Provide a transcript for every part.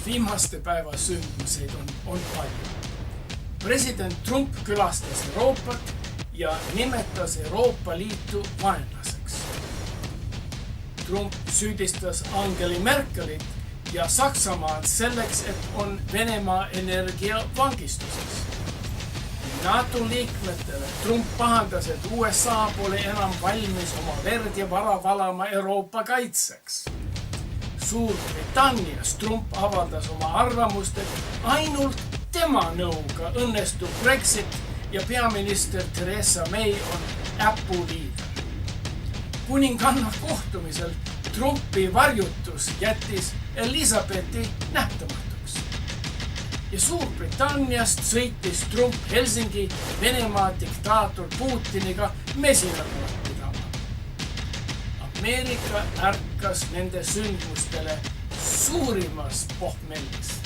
Viimaste päeva sündmuseid on palju. President Trump külastas Euroopat ja nimetas Euroopa Liitu vaenlaseks. Trump süüdistas Angela Merkelit ja Saksamaad selleks, et on Venemaa energia vangistuses. NATO liikmetele Trump pahandas, et USA pole enam valmis oma verd ja vara valama Euroopa kaitseks. Suurbritannias Trump avaldas oma arvamust, et ainult tema nõuga õnnestub Brexit ja peaminister Theresa May on äpuliider. Kuninganna kohtumisel Trumpi varjutus jättis Elizabethi nähtamatuks. Ja Suurbritanniast sõitis Trump Helsingi Venemaa diktaator Putiniga mesinakood pidama. Ameerika ärkas nende sündmustele suurimas pohmellis.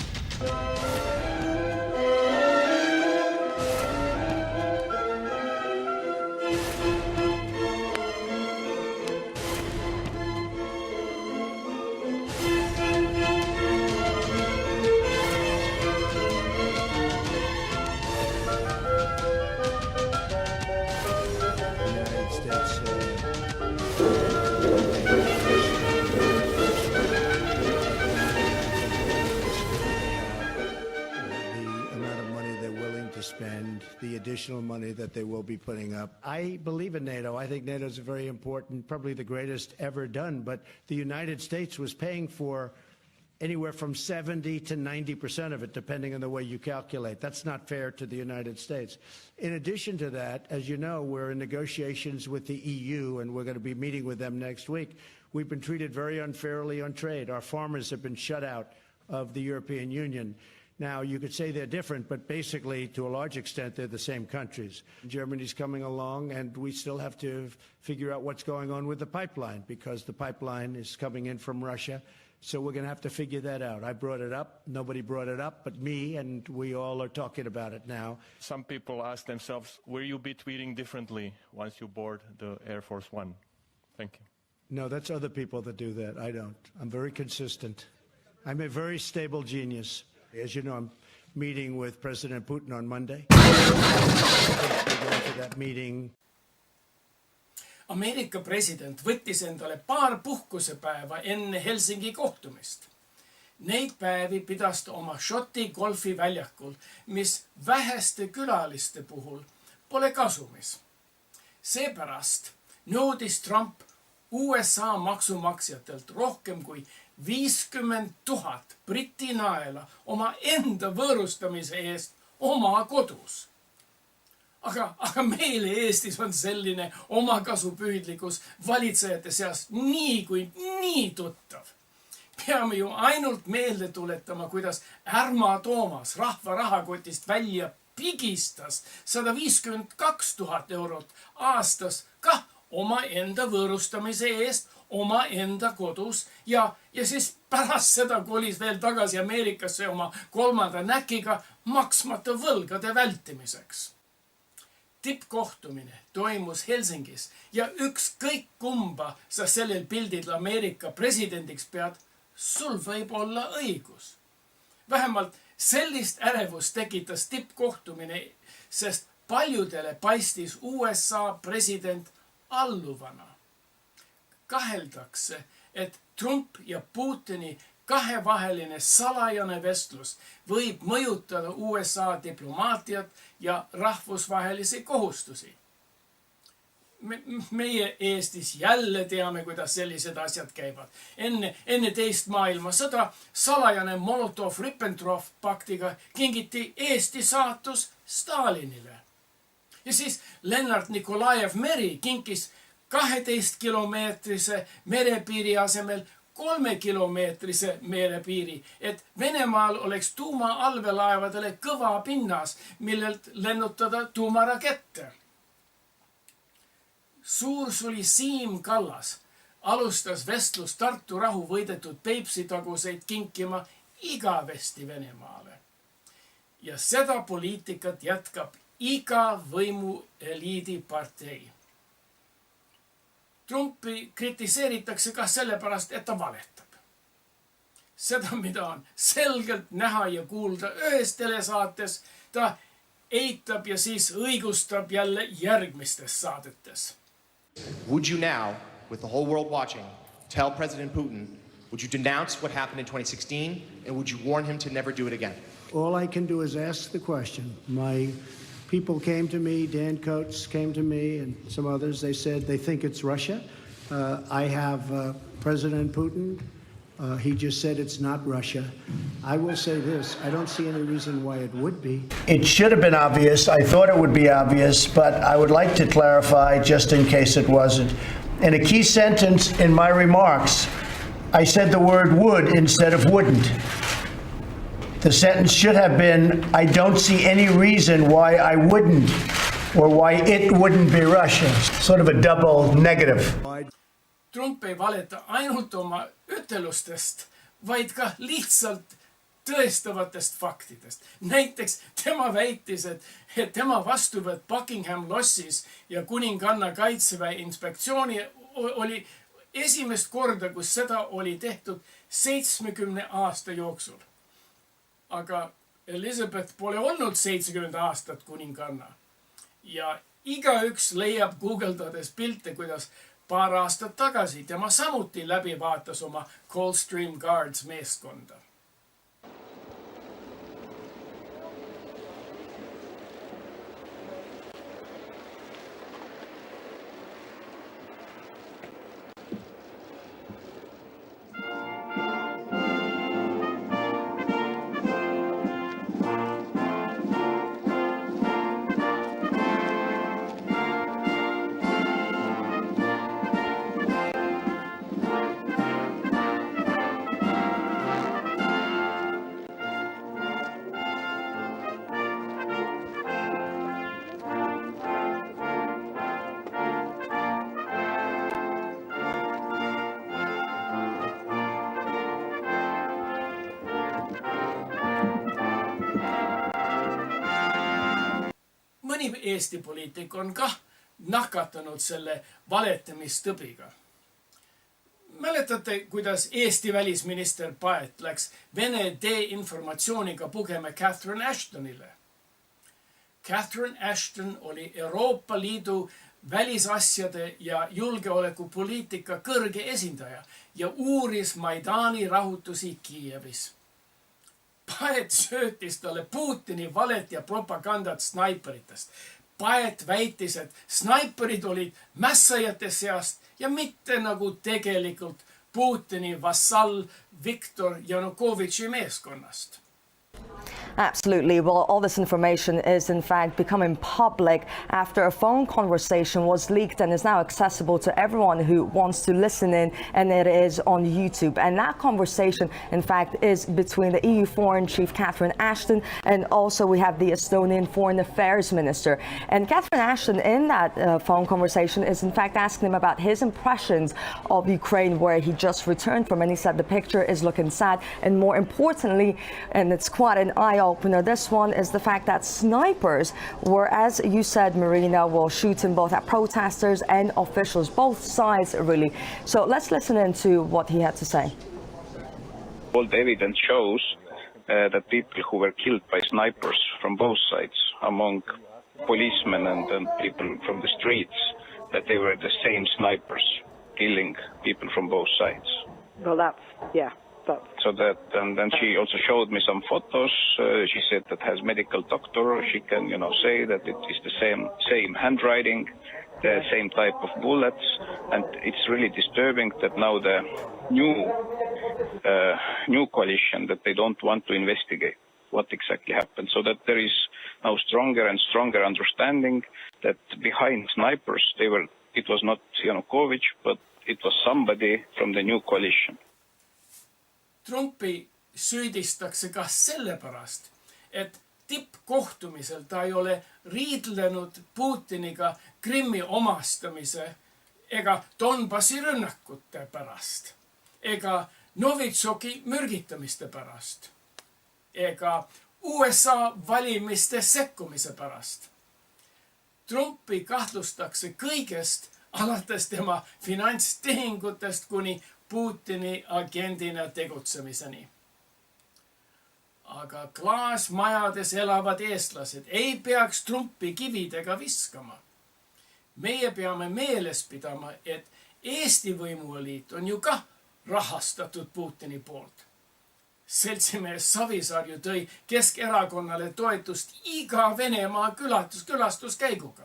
Spend the additional money that they will be putting up. I believe in NATO. I think NATO is very important, probably the greatest ever done. But the United States was paying for anywhere from 70 to 90% of it, depending on the way you calculate. That's not fair to the United States. In addition to that, as you know, we're in negotiations with the EU, and we're going to be meeting with them next week. We've been treated very unfairly on trade. Our farmers have been shut out of the European Union. Now, you could say they're different, but basically, to a large extent, they're the same countries. Germany's coming along, and we still have to figure out what's going on with the pipeline, because the pipeline is coming in from Russia. So we're going to have to figure that out. I brought it up. Nobody brought it up but me, and we all are talking about it now. Some people ask themselves, will you be tweeting differently once you board the Air Force One? Thank you. No, that's other people that do that. I don't. I'm very consistent. I'm a very stable genius. As you know, I'm meeting with President Putin on Monday. We're going to that meeting. Ameerika president võttis endale paar puhkusepäeva enne Helsingi kohtumist. Neid päevi pidas ta oma Šoti golfiväljakul, mis väheste külaliste puhul pole kasumis. Seepärast nõudis Trump USA maksumaksjatelt rohkem kui 50 000 Briti naela oma enda võõrustamise eest oma kodus. Aga meile Eestis on selline omakasupüüdlikkus valitsejate seas nii kui nii tuttav. Peame ju ainult meelde tuletama, kuidas Ärma Toomas rahva rahakotist välja pigistas 152 000 eurot aastas kah oma enda võõrustamise eest oma enda kodus ja siis pärast seda kolis veel tagasi Ameerikasse oma kolmanda näkiga maksmata võlgade vältimiseks. Tippkohtumine toimus Helsingis ja ükskõik kumba sa sellel pildil Ameerika presidendiks pead, sul võib olla õigus. Vähemalt sellist ärevust tekitas tippkohtumine, sest paljudele paistis USA president alluvana. Kaheldakse, et Trump ja Putini kahevaheline salajane vestlus võib mõjutada USA diplomaatiat ja rahvusvahelisi kohustusi. Meie Eestis jälle teame, kuidas sellised asjad käivad. Enne teist maailmasõda salajane Molotov-Ribbentrop paktiga kingiti Eesti saatus Stalinile. Ja siis Lennart Nikolajev Meri kinkis 12-kilomeetrise merepiiri asemel 3-kilomeetrise merepiiri, et Venemaal oleks tuumaallveelaevadele kõva pinnas, millelt lennutada tuumarakette. Suursuli Siim Kallas alustas vestlus Tartu rahu võidetud Peipsi taguseid kinkima igavesti Venemaale. Ja seda poliitikat jätkab iga võimueliidi partei. Trumpi kritiseeritakse ka sellepärast, et ta valetab. seda, mida on selgelt näha ja kuulda ühes telesaates, ta eitab ja siis õigustab jälle järgmistes saadetes. Would you now, with the whole world watching, tell President Putin, would you denounce what happened in 2016, and would you warn him to never do it again? All I can do is ask the question. My people came to me, Dan Coates came to me, and some others. They said they think it's Russia. I have President Putin. He just said it's not Russia. I will say this, I don't see any reason why it would be. It should have been obvious. I thought it would be obvious, but I would like to clarify just in case it wasn't. In a key sentence in my remarks, I said the word would instead of wouldn't. The sentence should have been, I don't see any reason why I wouldn't, or why it wouldn't be Russia. Sort of a double negative. Trump ei valeta ainult oma ütelustest, vaid ka lihtsalt tõestavatest faktidest. Näiteks tema väitis, et tema vastuvõtt Buckingham lossis ja kuninganna kaitseväe inspektsiooni oli esimest korda, kus seda oli tehtud 70 aasta jooksul. Aga Elizabeth pole olnud 70 aastat kuninganna. Ja igaüks leiab guugeldades pilte, kuidas paar aastat tagasi tema samuti läbi vaatas oma Coldstream Guards meeskonda. Mõni Eesti poliitik on kah nakatanud selle valetamistöbiga. Mäletate, kuidas Eesti välisminister Paet läks Vene deinformatsiooniga pugema Catherine Ashtonile? Catherine Ashton oli Euroopa Liidu välisasjade ja julgeolekupoliitika kõrge esindaja ja uuris Maidani rahutusi Kiievis. Paet söötis talle Putini valet ja propagandat snaiperitest. Paet väitis, et snaiperid olid mässajate seast ja mitte nagu tegelikult Putini vassall Viktor Yanukovitši meeskonnast. Absolutely. Well, all this information is in fact becoming public after a phone conversation was leaked and is now accessible to everyone who wants to listen in, and it is on YouTube. And that conversation, in fact, is between the EU Foreign Chief Catherine Ashton and also we have the Estonian Foreign Affairs Minister. And Catherine Ashton in that phone conversation is in fact asking him about his impressions of Ukraine, where he just returned from, and he said the picture is looking sad, and more importantly, and it's quite an eye-opener, this one is the fact that snipers were, as you said, Marina, were shooting both at protesters and officials, both sides really. So let's listen into what he had to say. All the evidence shows that people who were killed by snipers from both sides, among policemen and people from the streets, that they were the same snipers killing people from both sides. Well, So that, and then she also showed me some photos. She said that as medical doctor, she can, say that it is the same handwriting, the same type of bullets, and it's really disturbing that now the new coalition, that they don't want to investigate what exactly happened, so that there is now stronger and stronger understanding that behind snipers, it was not Yanukovych, but it was somebody from the new coalition. Trumpi süüdistakse ka sellepärast, et tippkohtumisel ta ei ole riidlenud Putiniga Krimmi omastamise ega Donbassi rünnakute pärast, ega Novitšoki mürgitamiste pärast, ega USA valimiste sekkumise pärast. Trumpi kahtlustakse kõigest alates tema finantstehingutest kuni Putini agendina tegutsemiseni. Aga klaasmajades elavad eestlased ei peaks Trumpi kividega viskama. Meie peame meeles pidama, et Eesti võimuliit on ju ka rahastatud Putini poolt. Seltsimees Savisaar ju tõi Keskerakonnale toetust iga Venemaa külastuskäiguga.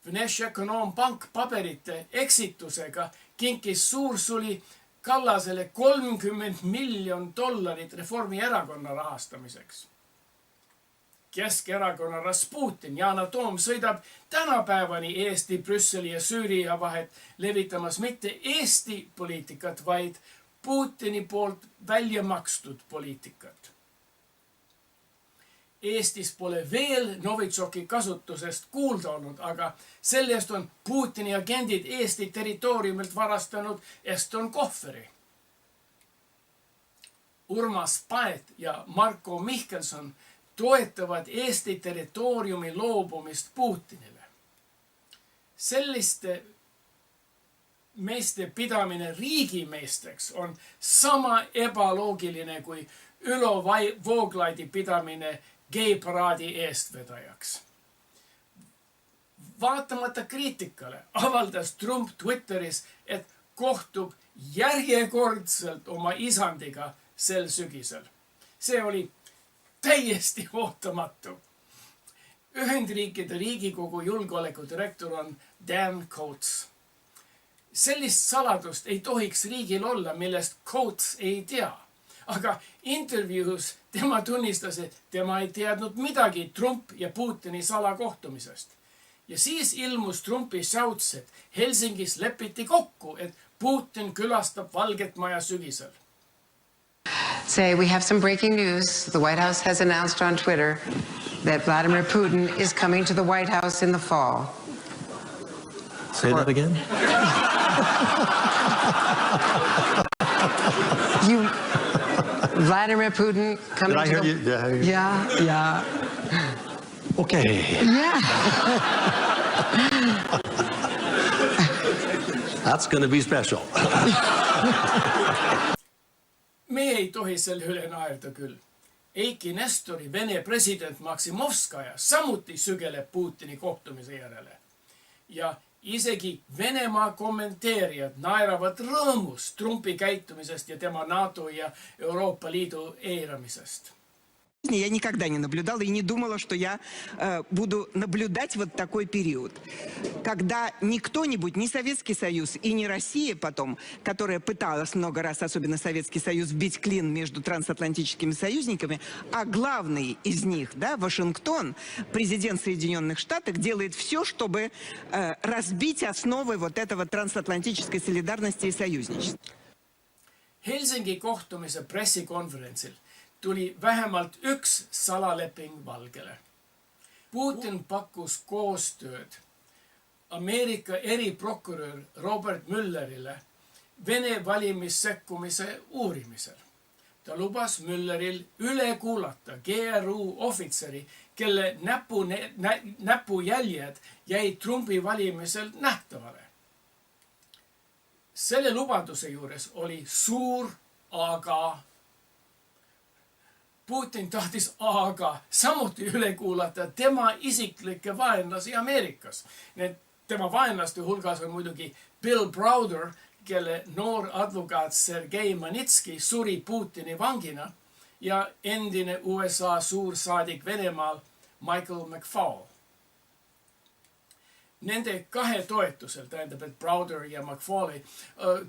Vnešekonompank paberite eksitusega kinkis Suursuli Kallasele $30 miljonit Reformierakonna rahastamiseks. Keskerakonna Rasputin Yana Toom sõidab tänapäevani Eesti, Brüsseli ja Süüria vahet levitamas mitte Eesti poliitikat, vaid Putini poolt välja makstud poliitikat. Eestis pole veel Novitšoki kasutusest kuulda olnud, aga sellest on Putini agendid Eesti territooriumilt varastanud Eston Kohveri. Urmas Paet ja Marko Mihkelson toetavad Eesti territooriumi loobumist Putinile. Selliste meeste pidamine riigimeesteks on sama ebaloogiline kui Ülo Vooglaidi pidamine geiparaadi eestvedajaks. Vaatamata kriitikale avaldas Trump Twitteris, et kohtub järjekordselt oma isandiga sel sügisel. See oli täiesti ootamatu. Ühendriikide Riigikogu julgeolekudirektor on Dan Coats. Sellist saladust ei tohiks riigil olla, millest Coats ei tea. Aga intervjuus tema tunnistas, et tema ei teadnud midagi Trump ja Putini salakohtumisest. Ja siis ilmus Trumpi shouts, et Helsingis lepiti kokku, et Putin külastab Valget Maja sügisel. Say, we have some breaking news. The White House has announced on Twitter that Vladimir Putin is coming to the White House in the fall. Say that again? Vladimir Putin coming Did I to hear the... you? Did I hear you? Yeah. Okay. Yeah. That's going to be special. Me ei tohi selle üle naerda küll. Eiki Nestori Vene president Maksimovskaja samuti sügeleb Putini kohtumise järele. Ja isegi Venemaa kommenteerijad naeravad rõõmust Trumpi käitumisest ja tema NATO ja Euroopa Liidu eiramisest. Я никогда не наблюдала и не думала, что я буду наблюдать вот такой период. Когда ни кто-нибудь, ни Советский Союз и ни Россия потом, которая пыталась много раз, особенно Советский Союз, вбить клин между трансатлантическими союзниками, а главный из них, да, Вашингтон, президент Соединенных Штатов, делает все, чтобы разбить основы вот этого трансатлантической солидарности и союзничества. Helsingi kohtumise pressikonverentsil tuli vähemalt üks salaleping Valgele. Putin pakkus koostööd Ameerika eriprokurör Robert Müllerile Vene valimissekkumise uurimisel. Ta lubas Mülleril üle kuulata GRU ohvitseri, kelle näpujäljed jäid Trumpi valimisel nähtavale. Selle lubaduse juures oli suur aga. Putin tahtis aga samuti üle kuulata tema isiklikke vaenlasi Ameerikas. Tema vaenlaste hulgas on muidugi Bill Browder, kelle noor advokaat Sergei Manitski suri Putini vangina, ja endine USA suursaadik Venemaal Michael McFaul. Nende kahe toetusel, tähendab, et Browder ja McFauli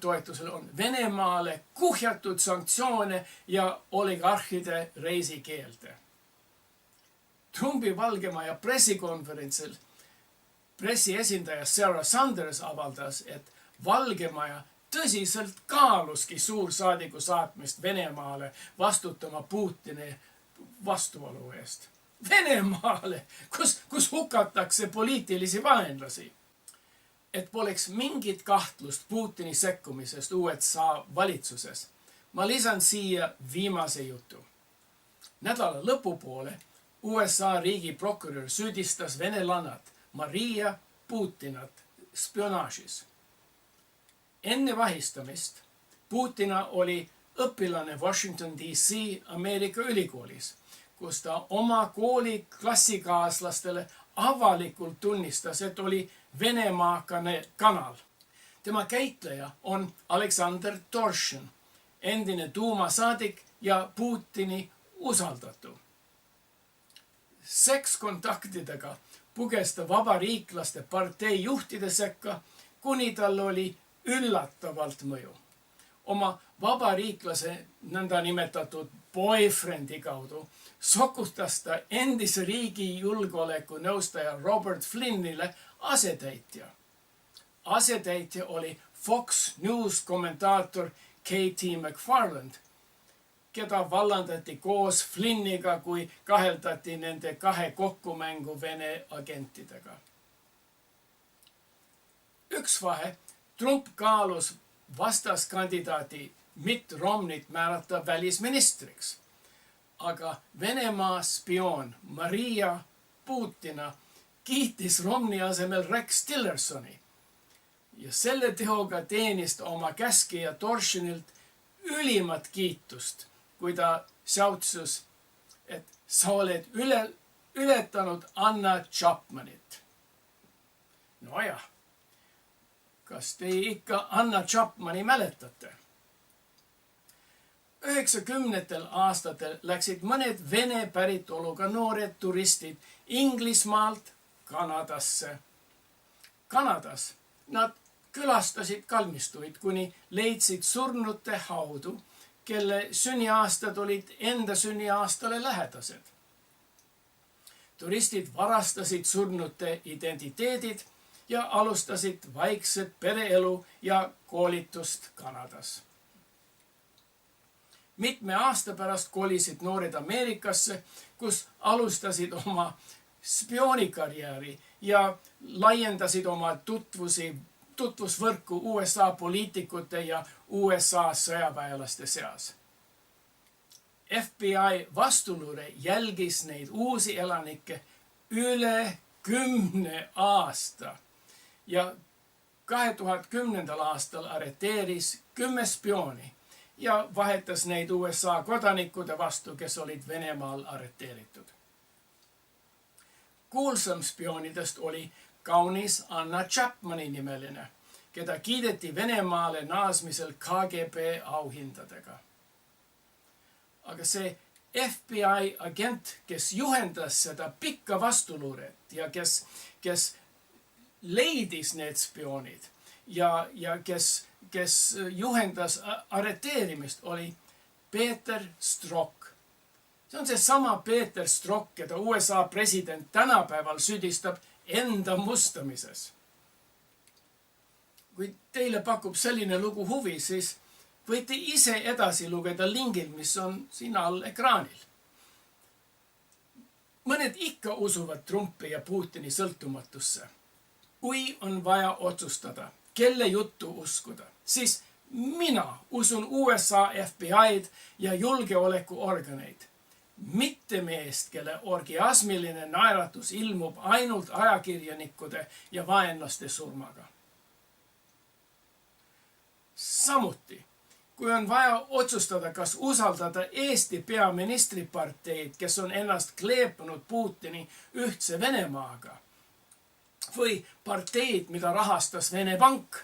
toetusel on Venemaale kuhjatud sanktsioone ja oligarhide reisikeelde. Trumpi Valgemaja pressikonverentsil pressiesindaja Sarah Sanders avaldas, et Valgemaja tõsiselt kaaluski suursaadiku saatmist Venemaale vastutama Putini vastuolu eest. Venemaale, kus hukatakse poliitilisi vaenlasi. Et poleks mingit kahtlust Putini sekkumisest USA valitsuses, ma lisan siia viimase jutu. Nädala lõpupoole USA riigiprokurör süüdistas venelannat Maria Putinat spionaažis. Enne vahistamist Putina oli õpilane Washington DC Ameerika ülikoolis, kus ta oma kooli klassikaaslastele avalikult tunnistas, et oli Venemaa kanal. Tema käitleja on Alexander Torshin, endine tuumasaadik ja Putini usaldatu. Sekskontaktidega puges ta vabariiklaste partei juhtide sekka, kuni tal oli üllatavalt mõju. Oma vabariiklase nõndanimetatud boyfriendi kaudu sokutas ta endise riigi julgeoleku nõustaja Robert Flynnile asetäitja. Asetäitja oli Fox News kommentaator K.T. McFarland, keda vallandati koos Flynniga, kui kaheldati nende kahe kokkumängu Vene agentidega. Üks vahe, Trump kaalus vastaskandidaati Mitt Romneyt määrata välisministriks. Aga Venemaa spioon Maria Putina kiitis Romney asemel Rex Tillersoni. Ja selle teoga teenis oma käskija Torshinilt ülimat kiitust, kui ta säutsus, et sa oled ületanud Anna Chapmanit. Nojah, kas te ikka Anna Chapmani mäletate? 90. aastatel läksid mõned Vene päritoluga noored turistid Inglismaalt Kanadasse. Kanadas nad külastasid kalmistuid, kuni leidsid surnute haudu, kelle sünniaastad olid enda sünniaastale lähedased. Turistid varastasid surnute identiteedid ja alustasid vaikset pereelu ja koolitust Kanadas. Mitme aasta pärast kolisid noored Ameerikasse, kus alustasid oma spioonikarjääri ja laiendasid oma tutvusvõrku USA poliitikute ja USA sõjaväelaste seas. FBI vastuluure jälgis neid uusi elanikke üle 10 aasta ja 2010. aastal arreteeris 10 spiooni ja vahetas neid USA kodanikude vastu, kes olid Venemaal arreteeritud. Kuulsam spioonidest oli kaunis Anna Chapmani nimeline, keda kiideti Venemaale naasmisel KGB auhindadega. Aga see FBI agent, kes juhendas seda pikka vastuluuret ja kes leidis need spioonid ja kes juhendas arreteerimist, oli Peter Strzok. See on see sama Peter Strzok, keda USA president tänapäeval süüdistab enda mustamises. Kui teile pakub selline lugu huvi, siis võite ise edasi lugeda lingil, mis on siin all ekraanil. Mõned ikka usuvad Trumpi ja Putini sõltumatusse. Kui on vaja otsustada, kelle juttu uskuda, siis mina usun USA FBI-d ja julgeolekuorganeid. Mitte meest, kelle orgiasmiline naeratus ilmub ainult ajakirjanikude ja vaenlaste surmaga. Samuti, kui on vaja otsustada, kas usaldada Eesti peaministriparteid, kes on ennast kleepanud Putini ühtse Venemaaga, või parteid, mida rahastas Vene Pank,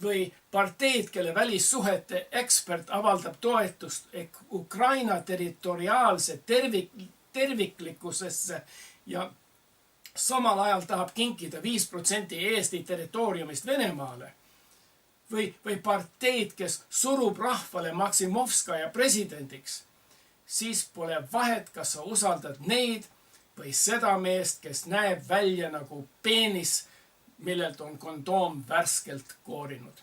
või parteid, kelle välissuhete ekspert avaldab toetust Ukraina territoriaalse terviklikkusesse ja samal ajal tahab kinkida 5% Eesti territooriumist Venemaale, või parteid, kes surub rahvale Maksimovskaja presidendiks, siis pole vahet, kas sa usaldad neid või seda meest, kes näeb välja nagu peenis, millelt on kondoom värskelt koorinud.